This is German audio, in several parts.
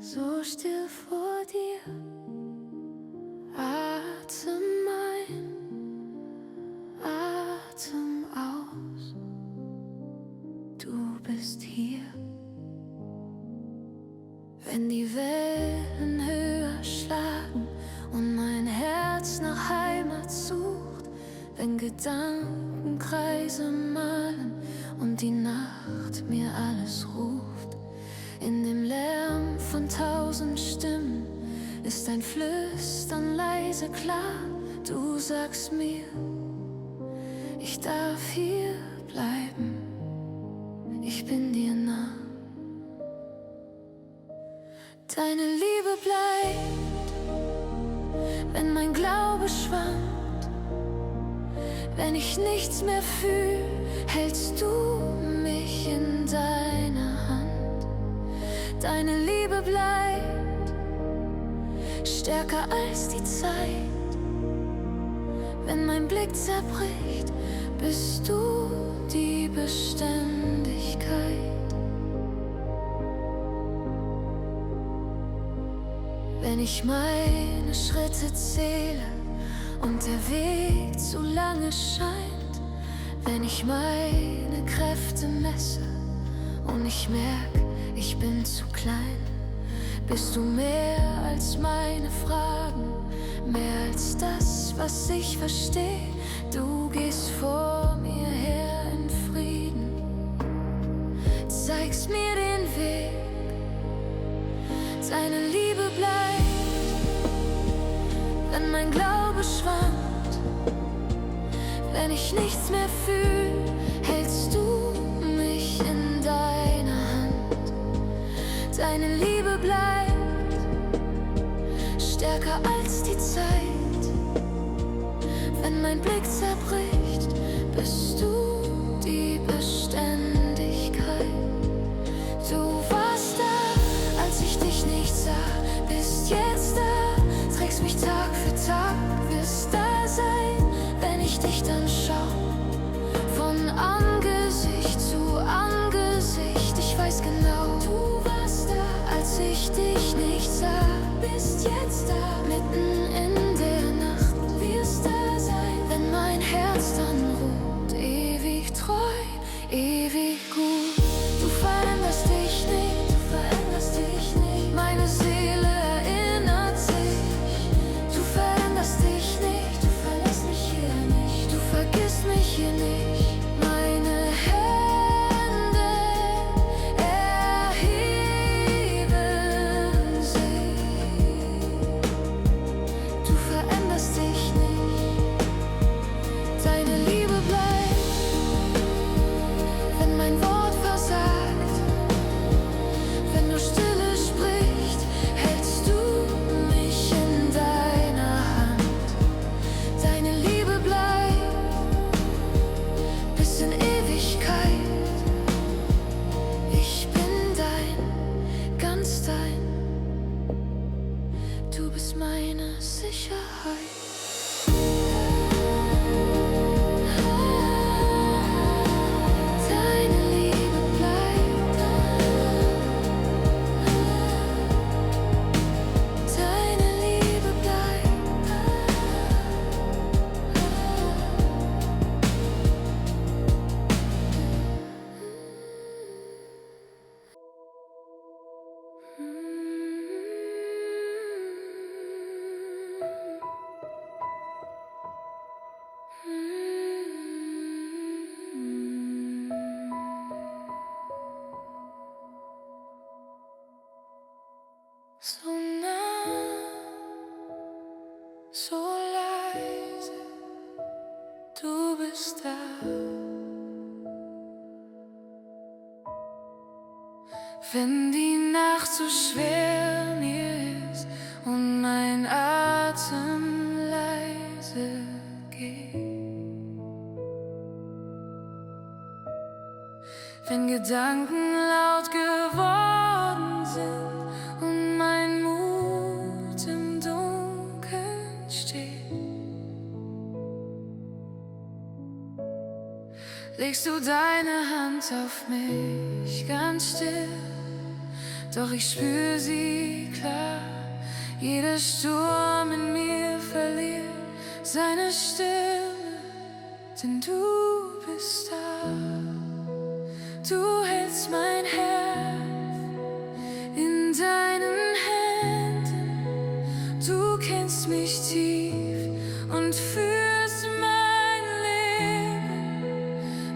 so still vor dir, Atem ein, Atem aus, du bist hier. Wenn die Wellen höher schlagen und mein Herz nach Heimat sucht, wenn Gedanken Kreise malen und die Nacht mir alles ruft, in dem Lärm von 1000 Stimmen ist ein Flüstern leise klar. Du sagst mir, ich darf hier bleiben, ich bin dir nah. Deine Liebe bleibt, wenn mein Glaube schwankt, wenn ich nichts mehr fühl, hältst du mich in deiner Hand. Deine Liebe bleibt stärker als die Zeit. Wenn mein Blick zerbricht, bist du die Beständigkeit. Wenn ich meine Schritte zähle und der Weg zu lange scheint, wenn ich meine Kräfte messe und ich merk, ich bin zu klein, bist du mehr als meine Fragen, mehr als das, was ich verstehe. Du gehst vor mir her in Frieden, zeigst mir den Weg. Deine Liebe bleibt, wenn mein Glaube schwankt, wenn ich nichts mehr fühl, hältst du mich in deiner Hand. Deine Liebe bleibt stärker als die Zeit. Wenn mein Blick zerbricht, bist du die Beständigkeit. Du warst da, als ich dich nicht sah, bist jetzt da, trägst mich Tag für Tag, wirst da sein, wenn ich dich dann schau. Von Angesicht zu Angesicht, ich weiß genau, du warst da, als ich dich nicht sah, bist jetzt da, mitten in der Nacht, wirst da sein, wenn mein Herz dann ruht, ewig treu, ewig gut. Du veränderst dich nicht, du veränderst dich nicht, meine Seele erinnert sich. Du veränderst dich nicht, du verlässt mich hier nicht, du vergisst mich hier nicht. Meine Hände erheben sich. Du veränderst dich nicht, deine Liebe bleibt, wenn mein Wort versagt, wenn nur Stille spricht, hältst du mich in deiner Hand. Deine Liebe bleibt bis in Ewigkeit. Ich bin dein, ganz dein. Du bist meine Sicherheit. Deine Liebe bleibt, deine Liebe bleibt. So nah, so leise, du bist da. Wenn die Nacht so schwer mir ist und mein Atem leise geht, wenn Gedanken laut geworden sind und mein Mut im Dunkeln steht, legst du deine Hand auf mich ganz still. doch ich spür sie klar. Jeder Sturm in mir verliert seine Stimme, denn du bist da. Du hältst mein Herz in deinen Händen, du kennst mich tief und führst mein Leben.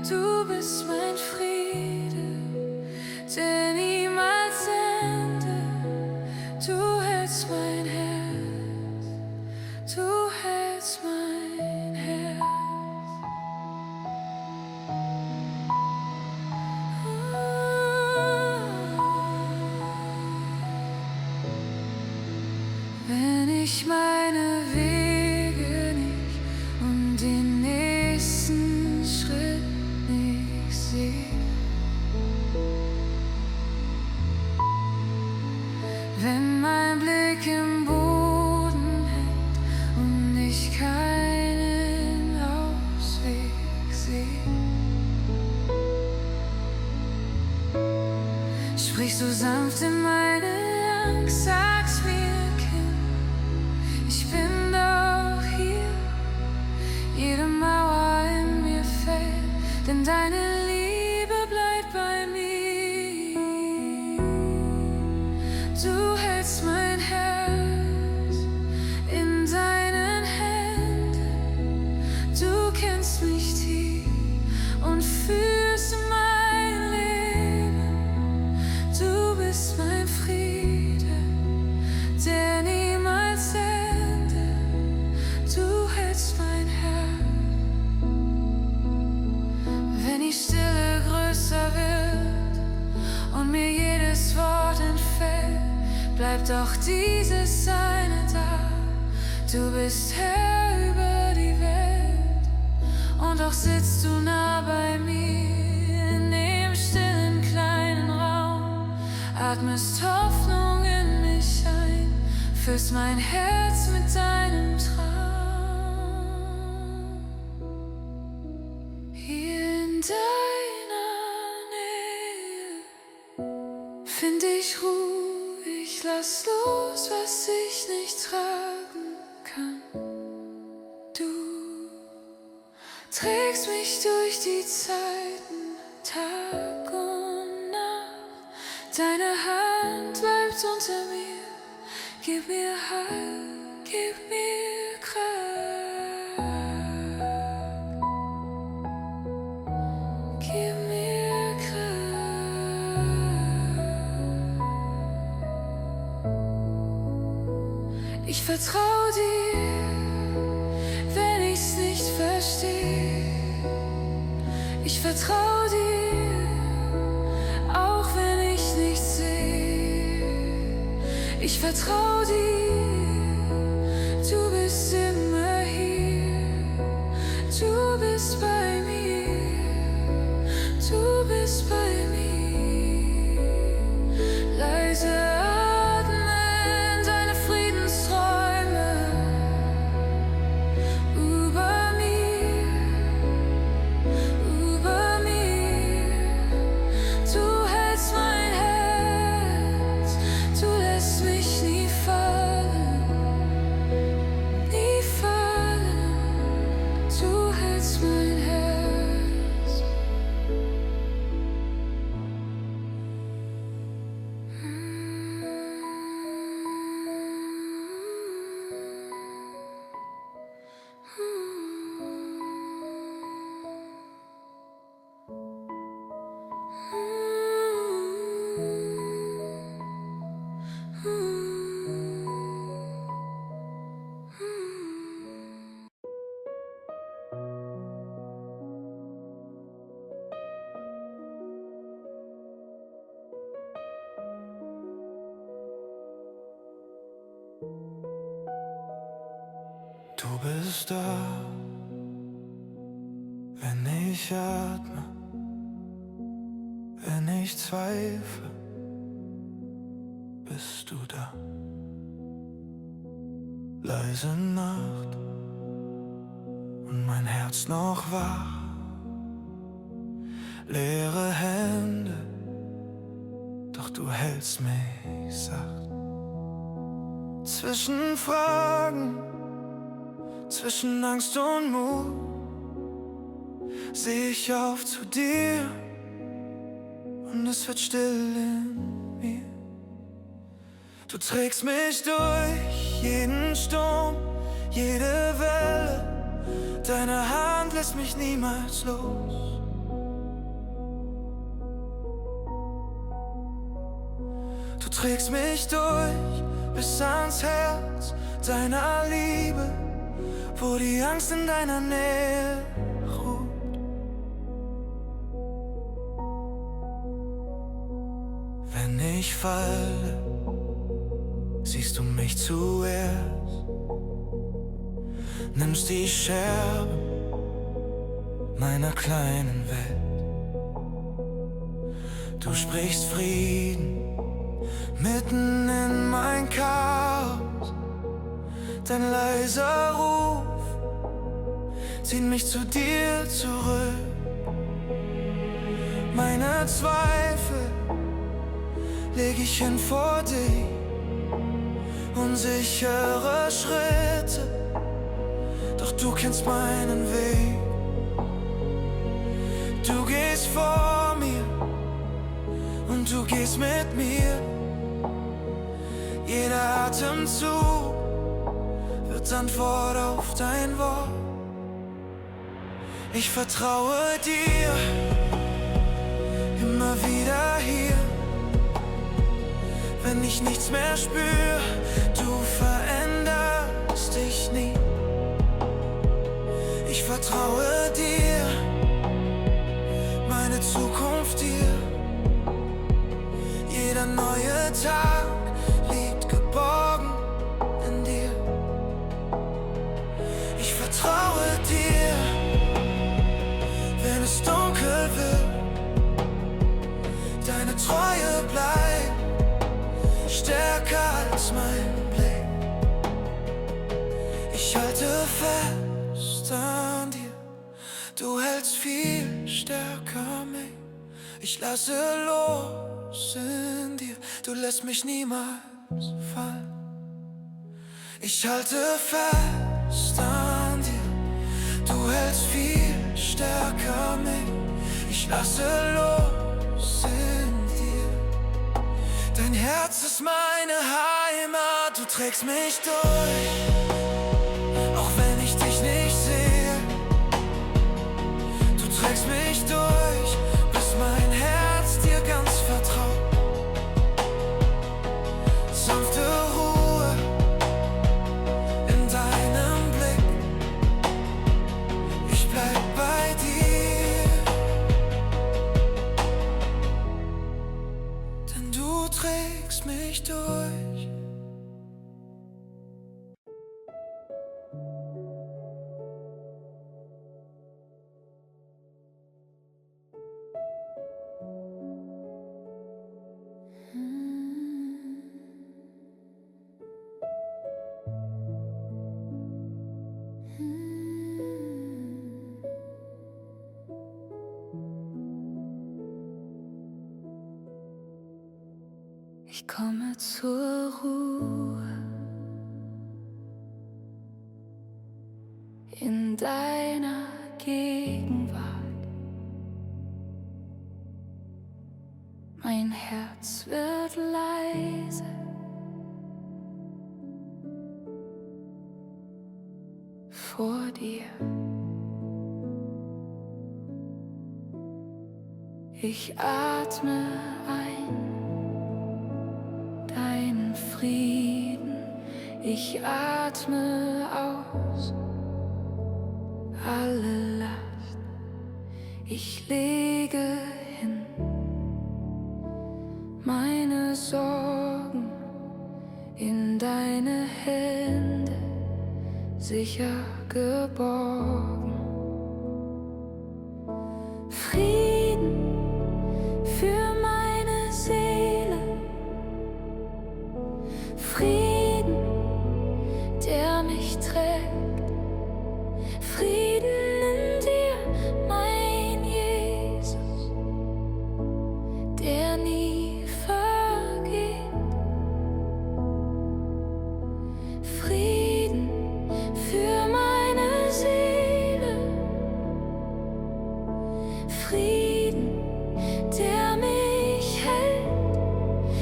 Du bist mein Friede, der niemals endet. Du hältst mein Herz, du hältst mein Herz. Wenn ich meine Wege nicht und den nächsten Schritt nicht sehe, wenn mein Blick im Boden hängt und ich keinen Ausweg sehe, sprichst du sanft in meine Angst, sagst mir, ich bin doch hier, jede Mauer in mir fällt, denn deine Liebe bleibt bei mir. Du hältst mein Herz in deinen Händen, du kennst mich tief und führst mein Leben. Du bist mein Friede, der niemals du hältst mein Herz. Wenn die Stille größer wird und mir jedes Wort entfällt, bleibt auch dieses eine da. Du bist Herr über die Welt und doch sitzt du nah bei mir in dem stillen kleinen Raum. Atmest Hoffnung in mich ein, füllst mein Herz mit deinem Traum. Hier in deiner Nähe find ich Ruhe, ich lass los, was ich nicht tragen kann. Du trägst mich durch die Zeiten, Tag und Nacht. Deine Hand bleibt unter mir, gib mir Halt, gib mir Kraft, gib mir Kraft. Ich vertrau dir, wenn ich's nicht versteh. Ich vertrau dir, auch wenn ich nichts seh. Ich vertrau dir, du bist immer hier. Du bist bei mir, du bist bei mir. Leise atmen deine Friedensträume über mir, über mir. Du hältst mein Herz, du lässt mich nie fallen, nie fallen. Du hältst mein Herz. Du bist da, wenn ich atme, wenn ich zweifle, bist du da. Leise Nacht und mein Herz noch wach, leere Hände, doch doch du hältst mich sacht. Zwischen Fragen, zwischen Angst und Mut, seh ich auf zu dir und es wird still in mir. Du trägst mich durch jeden Sturm, jede Welle, deine Hand lässt mich niemals los. Du trägst mich durch bis ans Herz deiner Liebe, wo die Angst in deiner Nähe ruht. Wenn ich falle, siehst du mich zuerst, nimmst die Scherben meiner kleinen Welt. Du sprichst Frieden mitten in mein Chaos, dein leiser Ruf zieht mich zu dir zurück. Meine Zweifel leg ich hin vor dich, unsichere Schritte, doch du kennst meinen Weg. Du gehst vor mir und du gehst mit mir. Jeder Atemzug wird Antwort auf dein Wort. Ich vertraue dir, immer wieder hier. Wenn ich nichts mehr spür, du veränderst dich nie. Ich vertraue dir, meine Zukunft dir. Jeder neue Tag liegt geborgen in dir. Ich vertraue dir, wenn es dunkel wird. Deine Treue bleibt stärker als mein Blick. Ich halte fest an dir, du hältst viel stärker mich. Ich lasse los in dir, du lässt mich niemals fallen. Ich halte fest an dir, du hältst viel stärker mich. Ich lasse los in dir, dein Herz ist meine Heimat. Du trägst mich durch, auch wenn ich dich nicht sehe. Du trägst mich durch, bis mein Herz dir ganz vertraut. Sanfte Ruhe in deinem Blick, ich bleib bei dir, denn du trägst mich durch. Ich komme zur Ruhe in deiner Gegenwart. Mein Herz wird leise. Vor dir. Ich atme ein deinen Frieden, ich atme aus alle Last, ich lege hin meine Sorgen in deine Hände, sicher geborgen. Frieden für meine Seele, Frieden, der mich trägt, Frieden in dir, mein Jesus, der nie vergeht.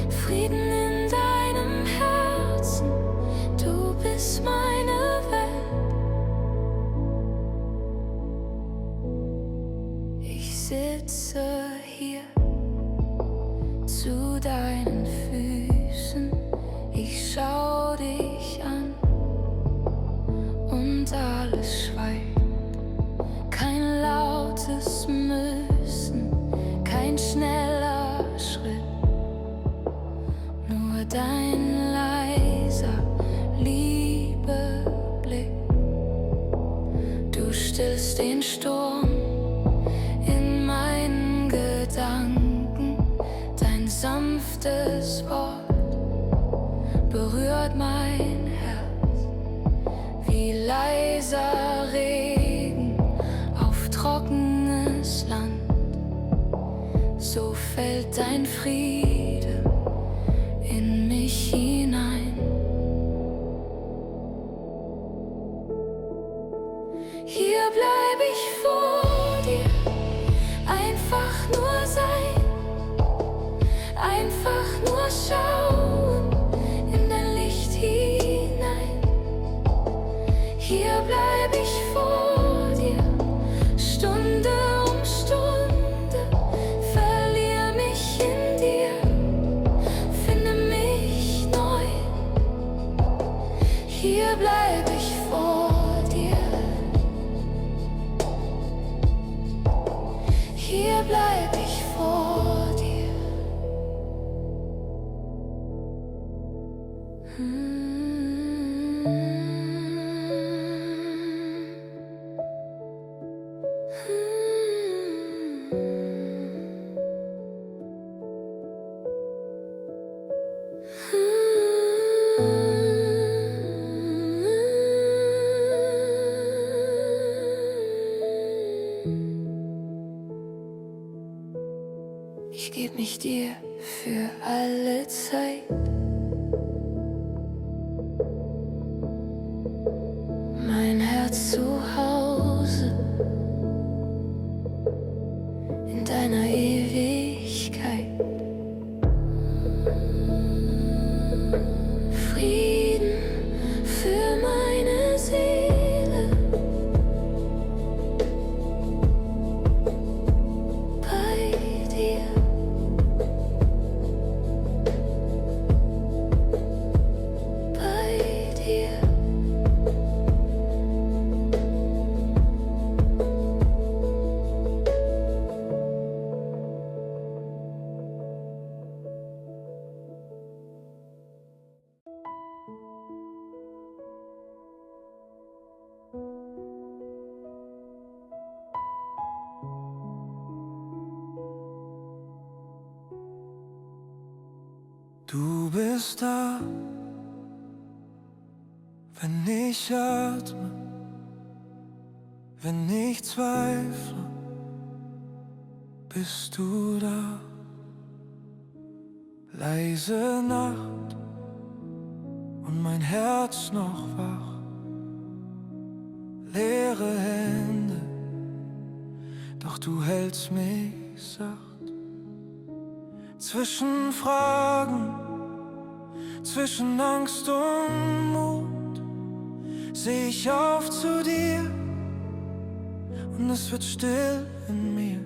Frieden in deinem Herzen, du bist meine Welt. Ich sitze hier zu deinen Füßen, ich schau dich an und alles schweigt. Kein lautes Müssen, kein schneller Schritt, nur dein leiser Liebeblick. Du stillst den Sturm in meinen Gedanken, dein sanftes Wort berührt mein Herz wie leiser Regen auf trockenes Land. So fällt dein Friede in mich hinein. Hier bleib ich vor dir, einfach nur sein, einfach nur schauen in dein Licht hinein. Hier bleib ich vor dir, Stunde um Stunde, verlier mich in dir, finde mich neu. Hier bleib ich vor dir, hier bleib ich vor dir. Ich geb mich dir für alle Zeit. Mein Herz zu Hause in deiner Ewigkeit. Frieden für meine Seele. Bei dir. Bei dir. Du bist da, wenn ich atme, wenn ich zweifle, bist du da. Leise Nacht und mein Herz noch wach, leere Hände, doch du hältst mich sacht. Zwischen Fragen, zwischen Angst und Mut, seh ich auf zu dir und es wird still in mir.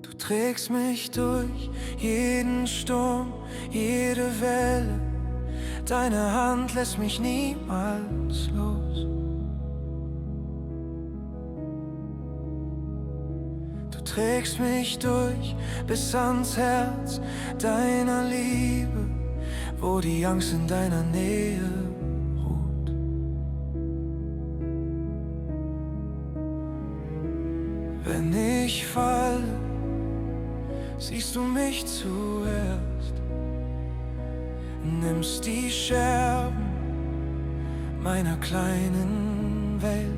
Du trägst mich durch jeden Sturm, jede Welle, deine Hand lässt mich niemals los. Du trägst mich durch bis ans Herz deiner Liebe, wo die Angst in deiner Nähe ruht. Wenn ich falle, siehst du mich zuerst, nimmst die Scherben meiner kleinen Welt.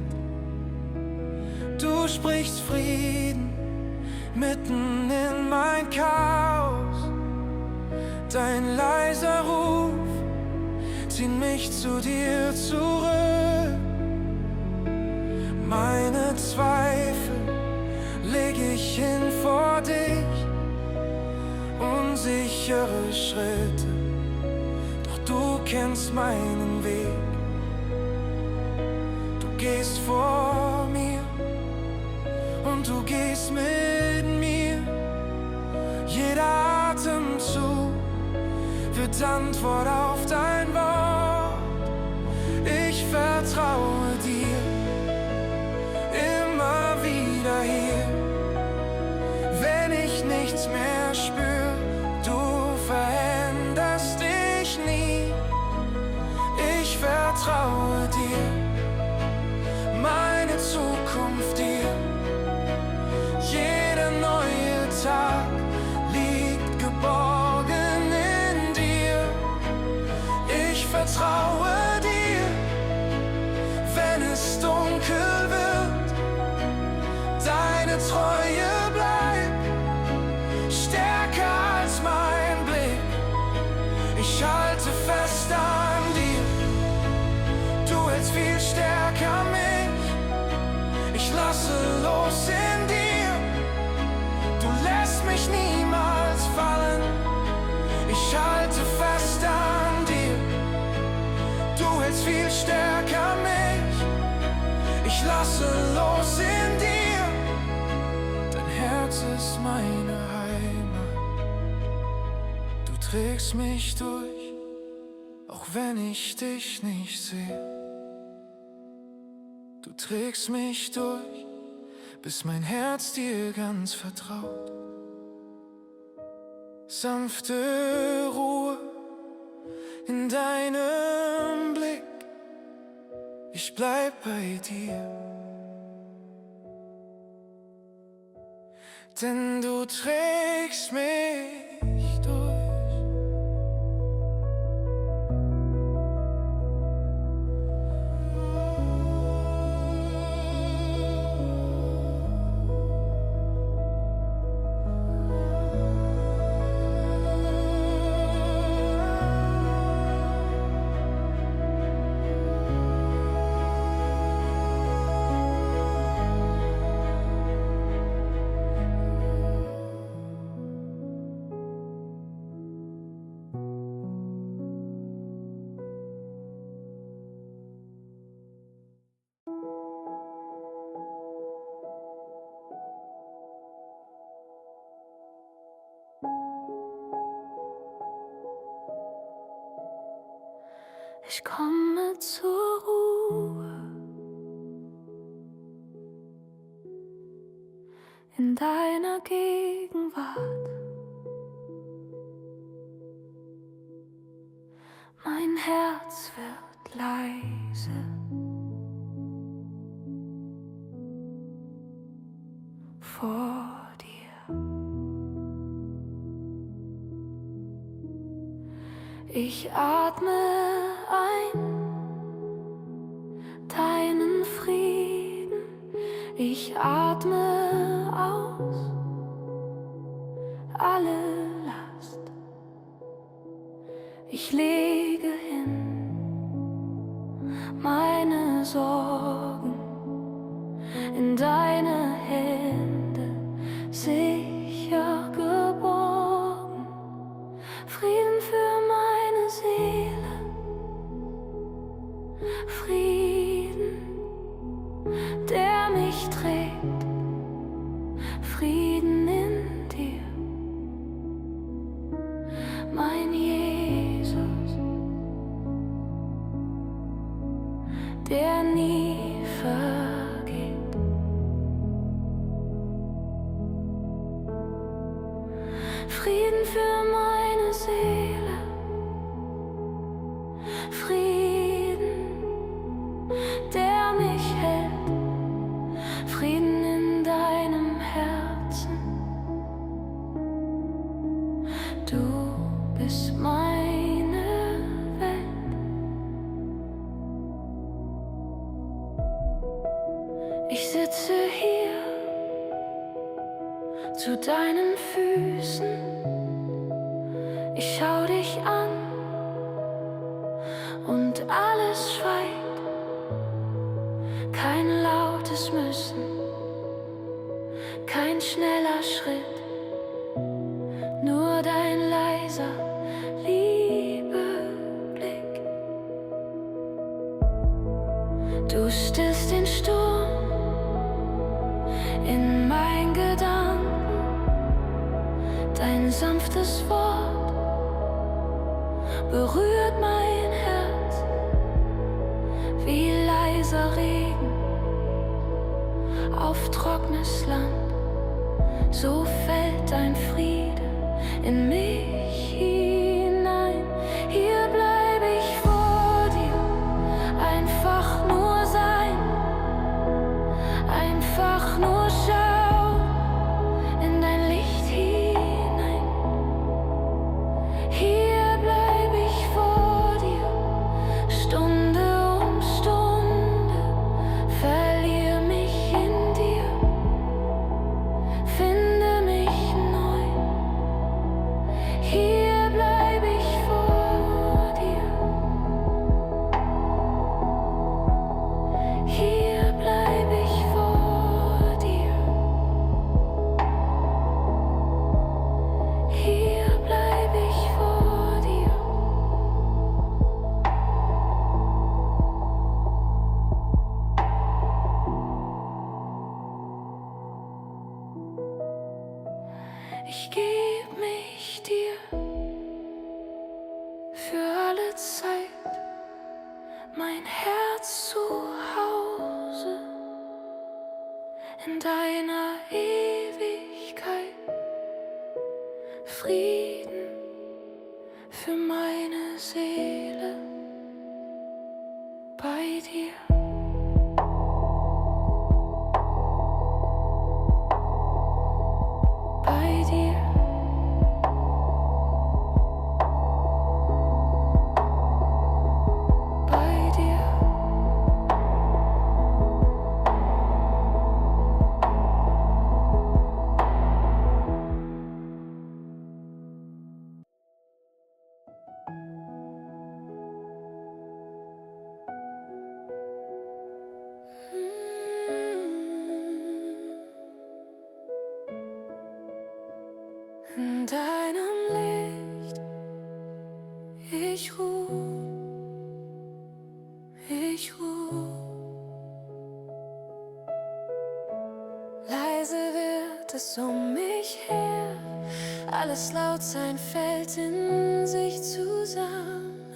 Du sprichst Frieden mitten in mein Chaos, dein leiser Ruf zieht mich zu dir zurück. Meine Zweifel leg ich hin vor dich und unsichere Schritte, doch du kennst meinen Weg. Du gehst vor mir und du gehst mit mir. Jeder Atemzug wird Antwort auf dein Wort. Ich vertraue dir immer wieder hier. Wenn ich nichts mehr spür, du veränderst dich nie. Ich vertraue dir, meine Zukunft dir. Jeder neue Tag liegt geborgen in dir. Ich vertraue dir, wenn es dunkel wird. Deine Treue bleibt stärker als mein Blick. Ich halte fest an dir, du hältst viel stärker mich. Ich lasse los in dir, du lässt mich niemals fallen. Ich halte fest an dir, du hältst viel stärker mich. Ich lasse los in dir, dein Herz ist meine Heimat. Du trägst mich durch, auch wenn ich dich nicht sehe. Du trägst mich durch, bis mein Herz dir ganz vertraut. Sanfte Ruhe in deinem Blick, ich bleib bei dir. Denn du trägst mich durch. Ich komme zur Ruhe in deiner Gegenwart. Mein Herz wird leise. Vor dir. Ich atme ein deinen Frieden, ich atme aus alle Last. Ich lege hin meine Sorgen in deine Hände, sicher geborgen. Frieden für meine Seele, Frieden, der mich trägt, Frieden in dir, mein Jesus, der nie vergeht. Frieden für meine Seele, Frieden, der mich hält, Frieden in deinem Herzen. Du bist meine Welt. Ich sitze hier zu deinen Füßen. Ich schau dich an und alles schweigt. Kein lautes Müssen, kein schneller Schritt, nur dein Du stillst den Sturm in mein Gedanken, dein sanftes Wort berührt mein Herz wie leiser Regen auf trockenes Land. So fällt dein Friede in mich hinein. Hier bleib ich vor dir, einfach nur sein, einfach nur schauen in dein Licht hinein. Hier bleib ich vor dir, Stunde um Stunde, verliere mich in dir, finde mich neu. Hier bleib ich vor dir. Hier bleib ich vor dir. Hier bleib ich vor dir. Ich geb mich dir für alle Zeit, mein Herz zu Hause in deiner Ewigkeit. Frieden für meine Seele bei dir. Bei dir. Bei dir. In deinem Licht ich ruh, ich ruh. Leise wird es um mich her, alles laut sein fällt in sich zusammen.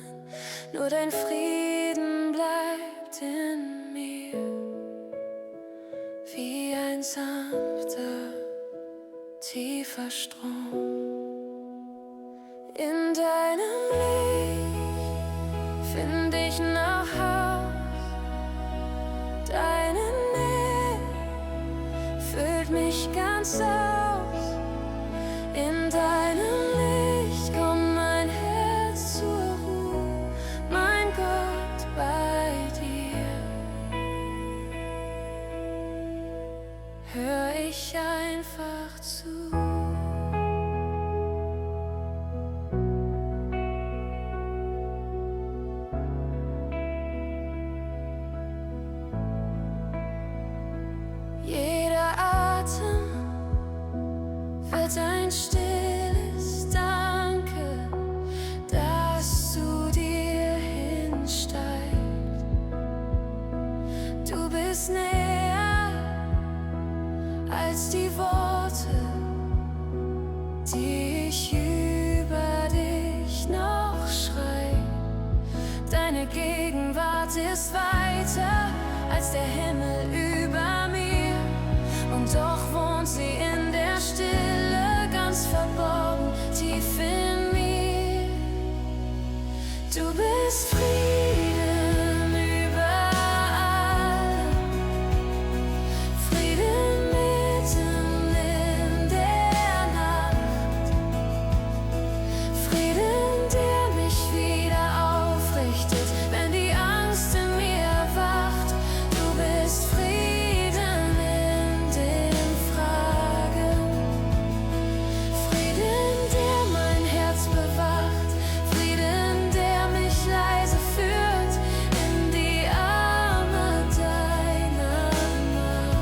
Nur dein Frieden bleibt in mir, wie ein sanfter, tiefer Strom. In deinem Licht find ich nach Haus, deine Nähe füllt mich ganz aus. In deinem Licht kommt mein Herz zur Ruhe, mein Gott, bei dir hör ich einfach zu. Jeder Atem wird ein stilles Danke, das zu dir hinsteigt. Du bist näher als die Worte, die ich über dich noch schrei. Deine Gegenwart ist weiter als der Himmel über mir. Und doch wohnt sie in der Stille, ganz verborgen, tief in mir. Du bist Frieden über allem, Frieden mitten in der Nacht, Frieden, der mich wieder aufrichtet, wenn die Angst in mir wacht. Du bist Frieden in den Fragen, Frieden, der mein Herz bewacht, Frieden, der mich leise führt in die Arme deiner Macht.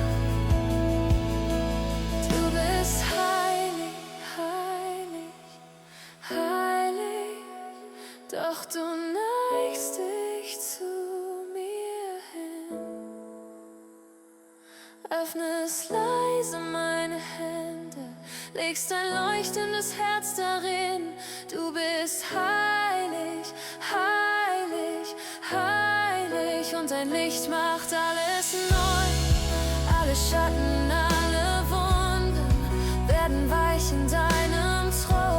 Du bist heilig, heilig, heilig, doch du neigst dich zu mir hin. öffnest leise meine Hände, legst ein leuchtendes Herz darin. Du bist heilig, heilig, heilig, und dein Licht macht alles neu. Alle Schatten, alle Wunden werden weich in deinem Thron.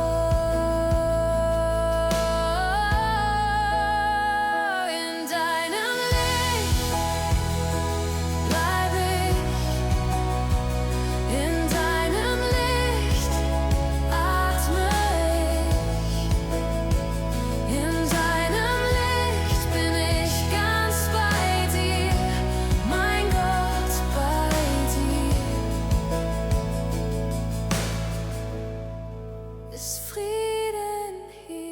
Ist Frieden hier?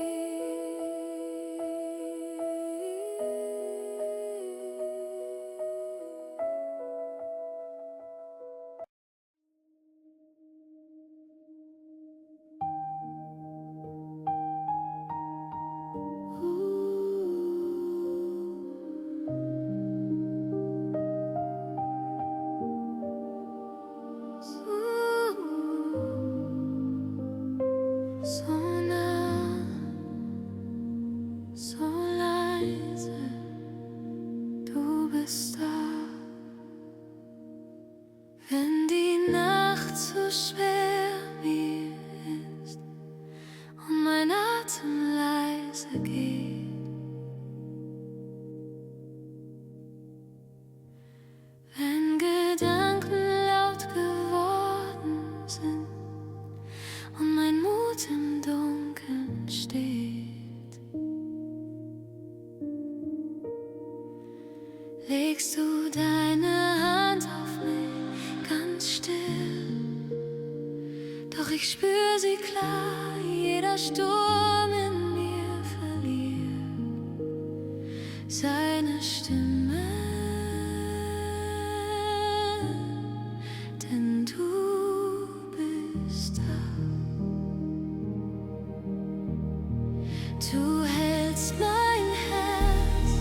So nah, so leise, du bist da. Wenn die Nacht zu schwer mir ist und mein Atem leise geht, wenn Gedanken laut geworden sind und mein Mut im Dunkeln steht, legst du deine Hand auf mich ganz still, doch ich spür sie klar, jeder Sturm in mir verliert seine Stimme, denn du bist da. Du hältst mein Herz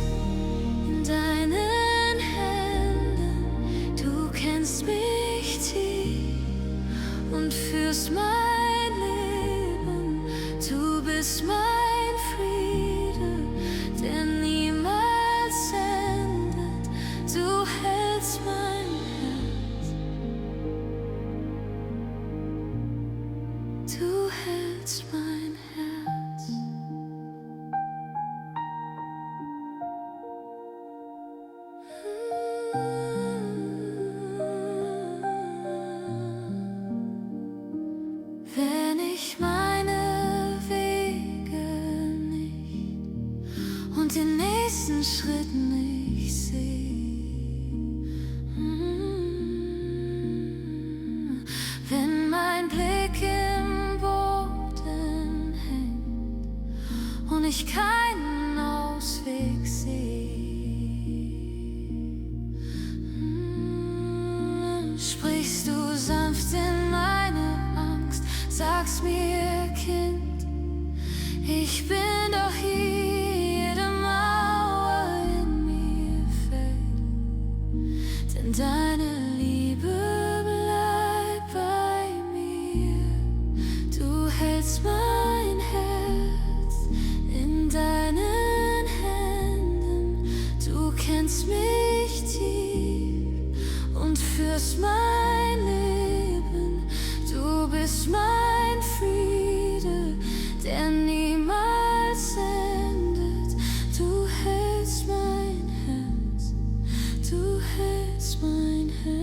in deinen Händen, du kennst mich tief und führst mein Leben. Du bist mein Friede, der niemals endet. Du hältst mein Herz, du hältst mein Herz. Wenn ich meine Wege nicht und den nächsten Schritt nicht sehe, wenn mein Blick im Boden hängt und ich keinen Ausweg sehe, sprichst du sanft in meine Angst, sagst mir, Kind, ich bin doch hier, jede Mauer in mir fällt, denn deine Liebe bleibt bei mir. Du hältst mein Herz in deinen Händen, du kennst mich tief und führst mein Leben. Du bist mein Friede, der niemals endet. Du hältst mein Herz, du hältst mein Herz.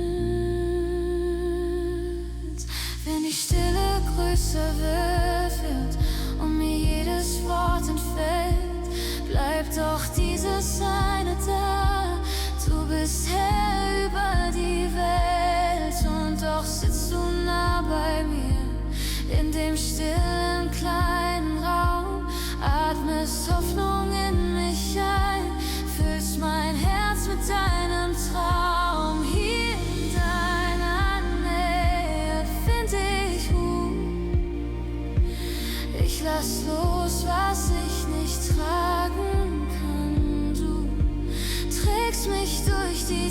Wenn die Stille größer wird und mir jedes Wort entfällt, bleibt doch dieses eine da. Du bist Herr über die Welt und doch sitzt du nah bei mir in dem stillen kleinen Raum. Atmest Hoffnung in mich ein, füllst mein Herz mit deinem Traum. Hier in deiner Nähe find ich Ruhe. Ich lass los, was ich nicht tragen kann. Du trägst mich durch die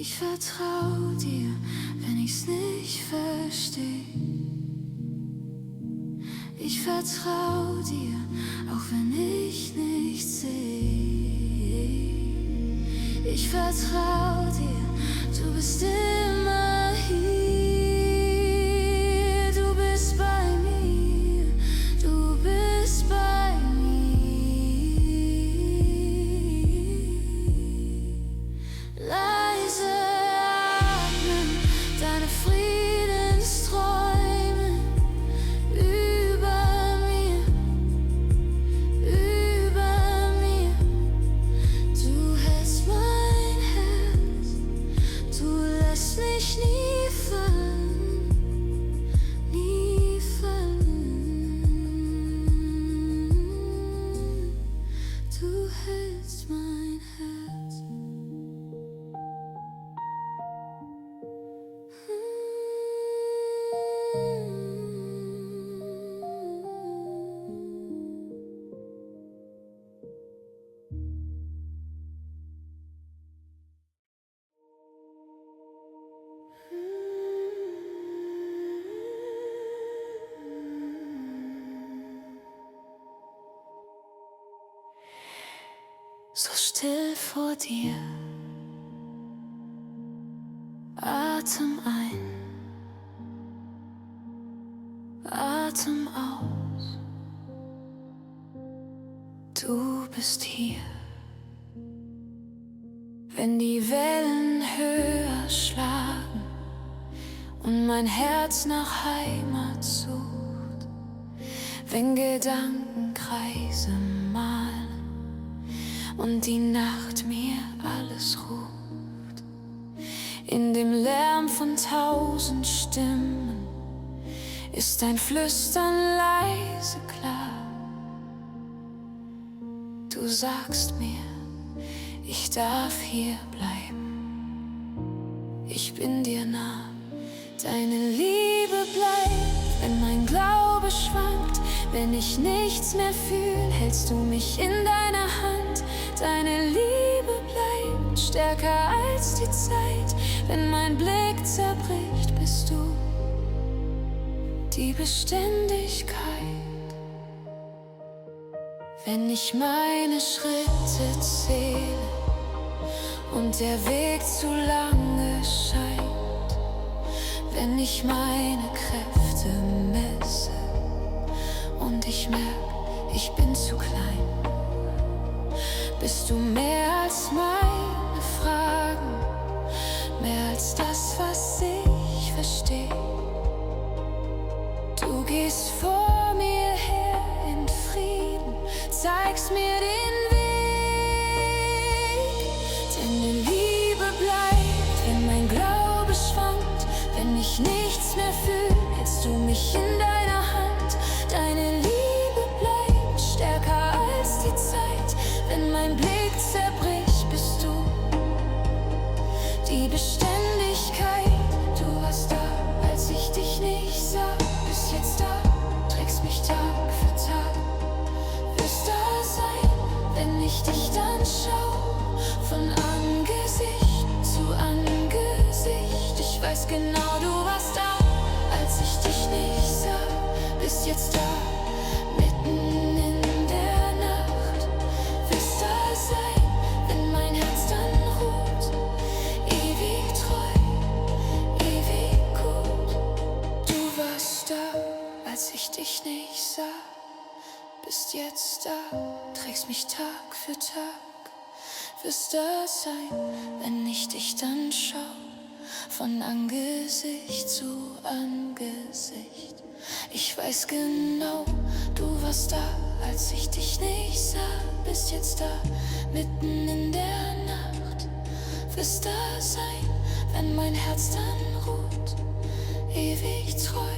Ich vertrau dir, wenn ich's nicht versteh. Ich vertrau dir, auch wenn ich nichts seh. Ich vertrau dir, du bist immer hier. Du bist bei mir, du bist bei mir. Leise atmen, deine Friedensträume über mir. Du hältst mein Herz, du lässt mich nie fallen, nie fallen. Du hältst mein Herz. So still vor dir, Atem ein, Atem aus. Du bist hier, wenn die Wellen höher schlagen und mein Herz nach Heimat sucht, wenn Gedanken Kreise malen und die Nacht mir alles ruft. In dem Lärm von 1000 Stimmen ist ein Flüstern leise klar. Du sagst mir, ich darf hier bleiben. Ich bin dir nah, deine Liebe bleibt, wenn mein Glaube schwankt. Wenn ich nichts mehr fühl, hältst du mich in deiner Hand. Deine Liebe bleibt stärker als die Zeit. Wenn mein Blick zerbricht, bist du die Beständigkeit. Wenn ich meine Schritte zähle und der Weg zu lange scheint, wenn ich meine Kräfte messe und ich merk, ich bin zu klein, bist du mehr als meine Fragen, mehr als das, was ich versteh. Du gehst vor mir her in Frieden, zeigst mir den Weg. Deine Liebe bleibt, wenn mein Glaube schwankt. Wenn ich nichts mehr fühl, hältst du mich in deiner Hand. Deine Liebe bleibt stärker als die Zeit. Wenn mein Blick zerbricht, bist du die Beständigkeit. Du warst da, als ich dich nicht sah. Bist jetzt da, trägst mich Tag für Tag. Wirst da sein, wenn ich dich dann schau. Von Angesicht zu Angesicht. Ich weiß genau, du warst da, als ich dich nicht sah. Bist jetzt da, mitten in der Nacht. Wirst da sein, wenn mein Herz dann ruht. Ewig treu, ewig gut. Du warst da, als ich dich nicht sah. Bist jetzt da, trägst mich Tag für Tag. Wirst da sein, wenn ich dich dann schau. Von Angesicht zu Angesicht. Ich weiß genau, du warst da, als ich dich nicht sah. Bist jetzt da, mitten in der Nacht. Wirst da sein, wenn mein Herz dann ruht. Ewig treu,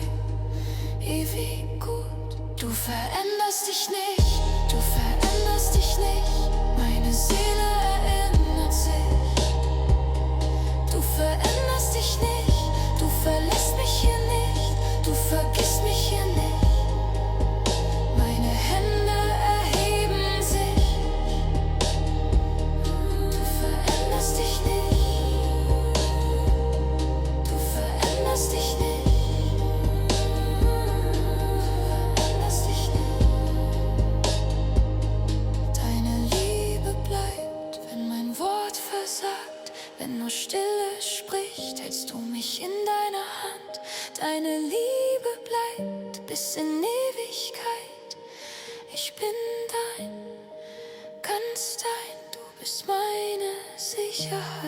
ewig gut. Du veränderst dich nicht, du veränderst dich nicht. Meine Seele erinnert sich. Du veränderst dich nicht, du verlässt mich hier nicht. Du vergisst mich hier nicht. Meine Hände erheben sich. Du veränderst dich nicht. bis in Ewigkeit. Ich bin dein, ganz dein, du bist meine Sicherheit.